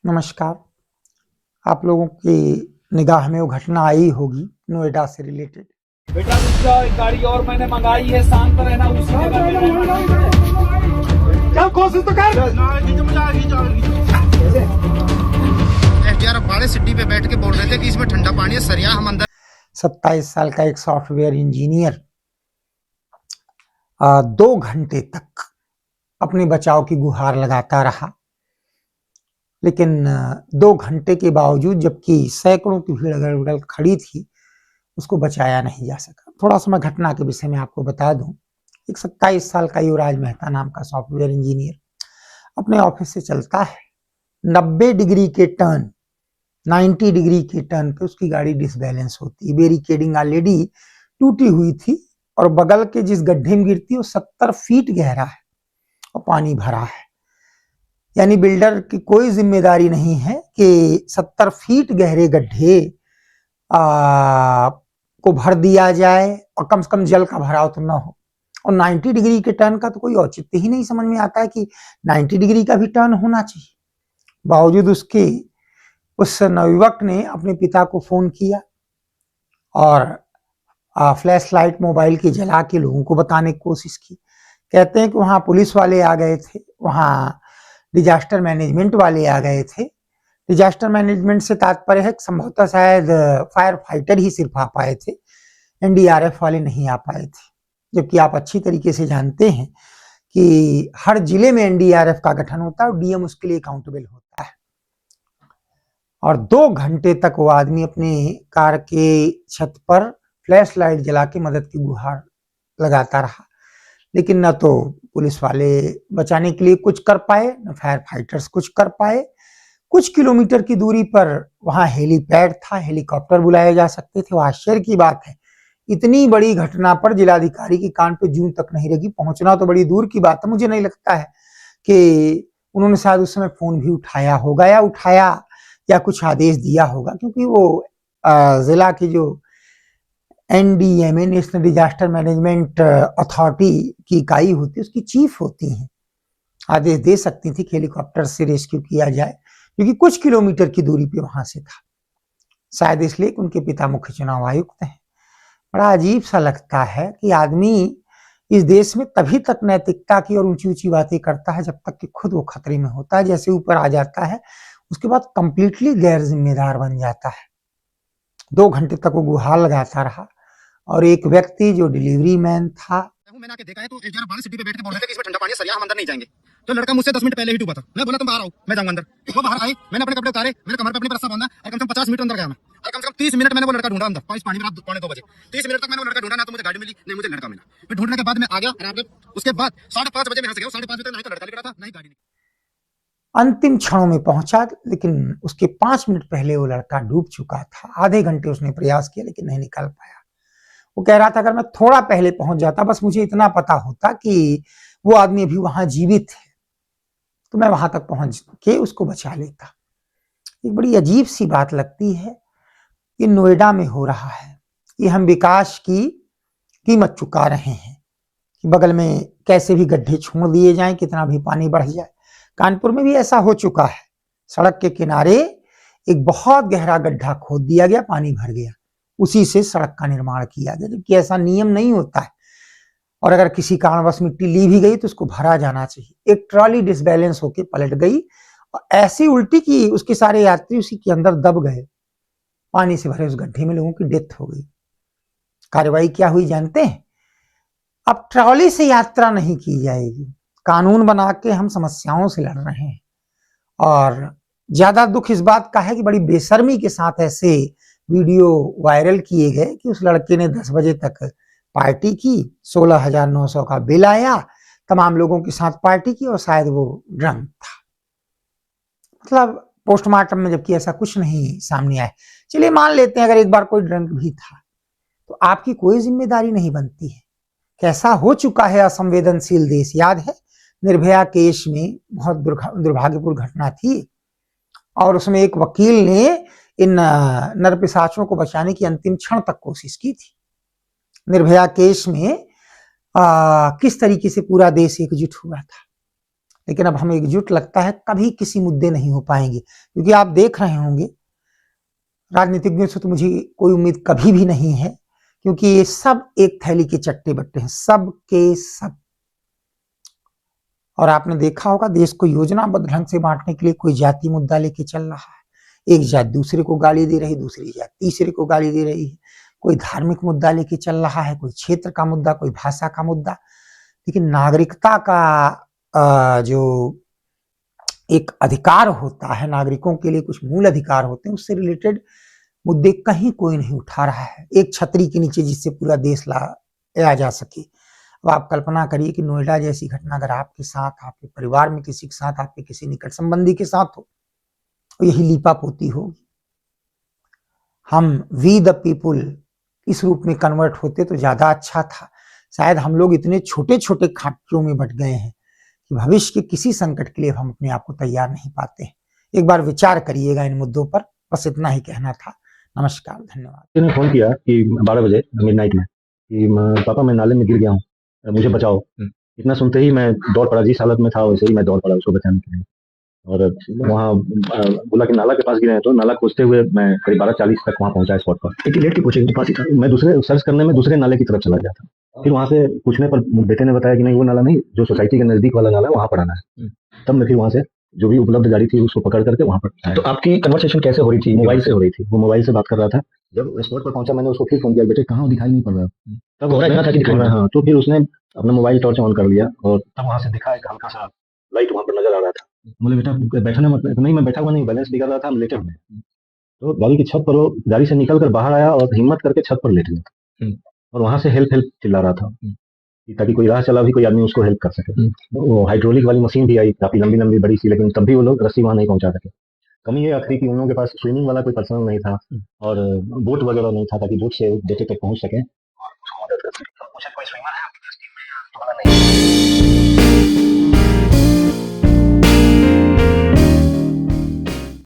नमस्कार। आप लोगों की निगाह में वो घटना आई होगी नोएडा से रिलेटेड। बेटा रुक जाओ, एक गाड़ी और मैंने मंगाई है, शांत रहना। उसी जगह क्या कोशिश तो कर। एसडीआर वाले सिटी पे बैठ के बोल रहे थे कि इसमें ठंडा पानी है, सरिया हम अंदर। 27 साल का एक सॉफ्टवेयर इंजीनियर 2 घंटे तक अपने बचाव की गुहार लगाता रहा, लेकिन 2 घंटे के बावजूद जबकि सैकड़ों की भीड़ अगल बगल खड़ी थी, उसको बचाया नहीं जा सका। थोड़ा सा मैं घटना के विषय में आपको बता दूं। एक 27 साल का युवराज मेहता नाम का सॉफ्टवेयर इंजीनियर अपने ऑफिस से चलता है। 90 डिग्री के टर्न 90 डिग्री के टर्न पे उसकी गाड़ी डिसबैलेंस होती है। बैरिकेडिंग ऑलरेडी टूटी हुई थी और बगल के जिस गड्ढे में गिरती है वो 70 फीट गहरा है और पानी भरा है। यानी बिल्डर की कोई जिम्मेदारी नहीं है कि 70 फीट गहरे गड्ढे को भर दिया जाए और कम से कम जल का भराव तो ना हो। और 90 डिग्री के टर्न का तो कोई औचित्य ही नहीं समझ में आता है कि 90 डिग्री का भी टर्न होना चाहिए। बावजूद उसके उस नवयुवक ने अपने पिता को फोन किया और फ्लैश लाइट मोबाइल की जला के लोगों को बताने की कोशिश की। कहते हैं कि वहां पुलिस वाले आ गए थे, वहां डिजास्टर मैनेजमेंट वाले आ गए थे। डिजास्टर मैनेजमेंट से तात्पर्य है संभवतः शायद फायर फाइटर ही सिर्फ आ पाए थे, एनडीआरएफ वाले नहीं आ पाए थे। जबकि आप अच्छी तरीके से जानते हैं कि हर जिले में एनडीआरएफ का गठन होता है और डीएम उसके लिए अकाउंटेबल होता है। और 2 घंटे तक वो आदमी अपने कार के छत पर फ्लैश लाइट जला के मदद की गुहार लगाता रहा, लेकिन न तो पुलिस वाले बचाने के लिए कुछ कर पाए, न फायर फाइटर्स कुछ कर पाए। कुछ किलोमीटर की दूरी पर वहां हेलीपैड था, हेलीकॉप्टर बुलाए जा सकते थे। वो आश्चर्य की बात है, इतनी बड़ी घटना पर जिलाधिकारी के कान पे जूं तक नहीं लगी। पहुंचना तो बड़ी दूर की बात है। मुझे नहीं लगता है कि उन्होंने शायद उस समय फोन भी उठाया होगा या कुछ आदेश दिया होगा, क्योंकि वो जिला की जो NDMA national disaster management authority की इकाई होती है, उसकी चीफ होती हैं, आदेश दे सकती थी कि हेलीकॉप्टर से रेस्क्यू किया जाए, क्योंकि कुछ किलोमीटर की दूरी पे वहां से था। शायद इसलिए कि उनके पिता मुख्य चुनाव आयुक्त हैं। बड़ा अजीब सा लगता है कि आदमी इस देश में तभी तक नैतिकता की और ऊंची ऊंची बातें करता है जब तक कि खुद वो खतरे में होता है। जैसे ऊपर आ जाता है उसके बाद कंप्लीटली गैर जिम्मेदार बन जाता है। 2 घंटे तक वो गुहार लगाता रहा और एक व्यक्ति जो डिलीवरी मैन था, मैंने आके देखा है तो एसडीआर वाले सिटी पे बैठ के बोल रहे थे कि इसमें ठंडा पानी है, सरिया हम अंदर नहीं जाएंगे। तो लड़का मुझसे 10 मिनट पहले ही डूबा था। मैं बोला तुम बाहर आओ, मैं जाऊंगा अंदर। वो बाहर आए, मैंने अपने कपड़े उतारे, मेरे कमर पे अपनी रस्सा बांधा और कम से कम 50 मीटर अंदर गया मैं। और कम से कम 30 मिनट मैंने वो लड़का ढूंढा अंदर, इस पानी में रात 2:45 बजे 30 मिनट तक मैंने वो लड़का ढूंढा, ना तो मुझे गाड़ी मिली नहीं मुझे लड़का मिला। फिर ढूंढने के बाद मैं आ गया और उसके बाद 5:30 बजे मैं यहाँ से गया। 5:30 बजे तक नहीं तो लड़का निकला था नहीं गाड़ी। अंतिम क्षणों में पहुंचा, लेकिन उसके 5 मिनट पहले वो लड़का डूब चुका था। आधे घंटे उसने प्रयास किया लेकिन नहीं निकल पाया। वो कह रहा था अगर मैं थोड़ा पहले पहुंच जाता, बस मुझे इतना पता होता कि वो आदमी अभी वहां जीवित है, तो मैं वहां तक पहुंच के उसको बचा लेता। एक बड़ी अजीब सी बात लगती है कि नोएडा में हो रहा है। ये हम विकास की कीमत चुका रहे हैं कि बगल में कैसे भी गड्ढे छोड़ दिए जाएं, कितना भी पानी बढ़ जाए। कानपुर में भी ऐसा हो चुका है। सड़क के किनारे एक बहुत गहरा गड्ढा खोद दिया गया, पानी भर गया, उसी से सड़क का निर्माण किया गया, जबकि ऐसा नियम नहीं होता है। और अगर किसी कारणवश मिट्टी ली भी गई तो उसको भरा जाना चाहिए। एक ट्रॉली डिसबैलेंस होकर पलट गई और ऐसी उल्टी की उसके सारे यात्री उसी के अंदर दब गए। पानी से भरे उस गड्ढे में लोगों की डेथ हो गई। कार्रवाई क्या हुई जानते हैं? अब ट्रॉली से यात्रा नहीं की जाएगी। कानून बना के हम समस्याओं से लड़ रहे हैं। और ज्यादा दुख इस बात का है कि बड़ी बेशर्मी के साथ ऐसे वीडियो वायरल किए गए कि उस लड़के ने 10 बजे तक पार्टी की, 16,900 का बिल आया, तमाम लोगों के साथ पार्टी की और शायद वो ड्रंक था। मतलब पोस्टमार्टम में जबकि ऐसा कुछ नहीं सामने आया। चलिए मान लेते हैं अगर एक बार कोई ड्रंक भी था, तो आपकी कोई जिम्मेदारी नहीं बनती है। कैसा हो चुका है असंवेदनशील देश। याद है निर्भया केस में बहुत दुर्भाग्यपूर्ण घटना थी और उसमें एक वकील ने इन नरपिशाचों को बचाने की अंतिम क्षण तक कोशिश की थी। निर्भया केस में किस तरीके से पूरा देश एकजुट हुआ था। लेकिन अब हम एकजुट लगता है कभी किसी मुद्दे नहीं हो पाएंगे, क्योंकि आप देख रहे होंगे राजनीतिज्ञों से तो मुझे कोई उम्मीद कभी भी नहीं है, क्योंकि ये सब एक थैली के चट्टे बट्टे हैं, सब के सब। और आपने देखा होगा देश को योजनाबद्ध ढंग से बांटने के लिए कोई जाति मुद्दा लेके चल रहा है, एक जात दूसरे को गाली दे रही, दूसरी जात तीसरे को गाली दे रही है, कोई धार्मिक मुद्दा लेके चल रहा है, कोई क्षेत्र का मुद्दा, कोई भाषा का मुद्दा। लेकिन नागरिकता का जो एक अधिकार होता है, नागरिकों के लिए कुछ मूल अधिकार होते हैं, उससे रिलेटेड मुद्दे कहीं कोई नहीं उठा रहा है एक छतरी के नीचे जिससे पूरा देश लाया जा सके। अब आप कल्पना करिए कि नोएडा जैसी घटना अगर आपके साथ, आपके परिवार में किसी के साथ, आपके किसी निकट संबंधी के साथ हो, तो यही लीपापोती होगी। हम वी द पीपुल इस रूप में कन्वर्ट होते तो ज्यादा अच्छा था। शायद हम लोग इतने छोटे छोटे खाटों में बट गए हैं कि भविष्य के किसी संकट के लिए हम अपने आप को तैयार नहीं पाते हैं। एक बार विचार करिएगा इन मुद्दों पर। बस इतना ही कहना था। नमस्कार, धन्यवाद। ने फोन किया कि 12 बजे मिडनाइट में कि पापा मैं नाले में गिर गया हूँ, मुझे बचाओ। इतना सुनते ही मैं दौड़ पड़ा, जिस हालत में था वैसे ही मैं दौड़ पड़ा उसको बचाने के लिए। और वहाँ बोला कि नाला के पास गिरे हैं, तो नाला खोजते हुए मैं करीब 12:40 तक वहाँ पहुँचा स्पॉट पर। इतनी लेट की पूछे तो पास ही था। मैं दूसरे सर्च करने में दूसरे नाले की तरफ चला गया था। फिर वहाँ से पूछने पर बेटे ने बताया कि नहीं वो नाला नहीं, जो सोसाइटी के नजदीक वाला नाला है वहाँ पर आना है। तब मैं फिर वहाँ से जो भी उपलब्ध गाड़ी थी उसको पकड़ करके वहाँ पर। तो आपकी कन्वर्सेशन कैसे हो रही थी? मोबाइल से हो रही थी, वो मोबाइल से बात कर रहा था। जब स्पॉट पर पहुंचा मैंने उसको फिर फोन किया, बेटे कहाँ हो, दिखाई नहीं पड़ रहा। तब इतना था कि दिखाई नहीं। हाँ, तो फिर उसने अपना मोबाइल टॉर्च ऑन कर लिया और तब वहाँ से दिखा एक हल्का सा लाइट वहाँ पर नजर आ रहा था। बोले बेटा बैठना मत। नहीं मैं बैठा हुआ नहीं, बैलेंस बिगड़ रहा था, हम लेटे हुए। तो गाड़ी की छत पर वो गाड़ी से निकल कर बाहर आया और हिम्मत करके छत पर लेट गया और वहां से हेल्प हेल्प चिल्ला रहा था ताकि कोई राह चला भी कोई आदमी उसको हेल्प कर सके। वो हाइड्रोलिक वाली मशीन भी आई, काफी लंबी लंबी बड़ी सी, लेकिन तब भी वो लोग रस्सी वहां नहीं पहुंचा सके। कमी ये आखिरी कि उन लोगों के पास स्विमिंग वाला कोई पर्सनल नहीं था और बोट वगैरह नहीं था ताकि बोट से बेटे तक पहुंच सके और उसको मदद कर सके। मुझे कोई स्विमर है आपकी टीम में या तो वाला नहीं?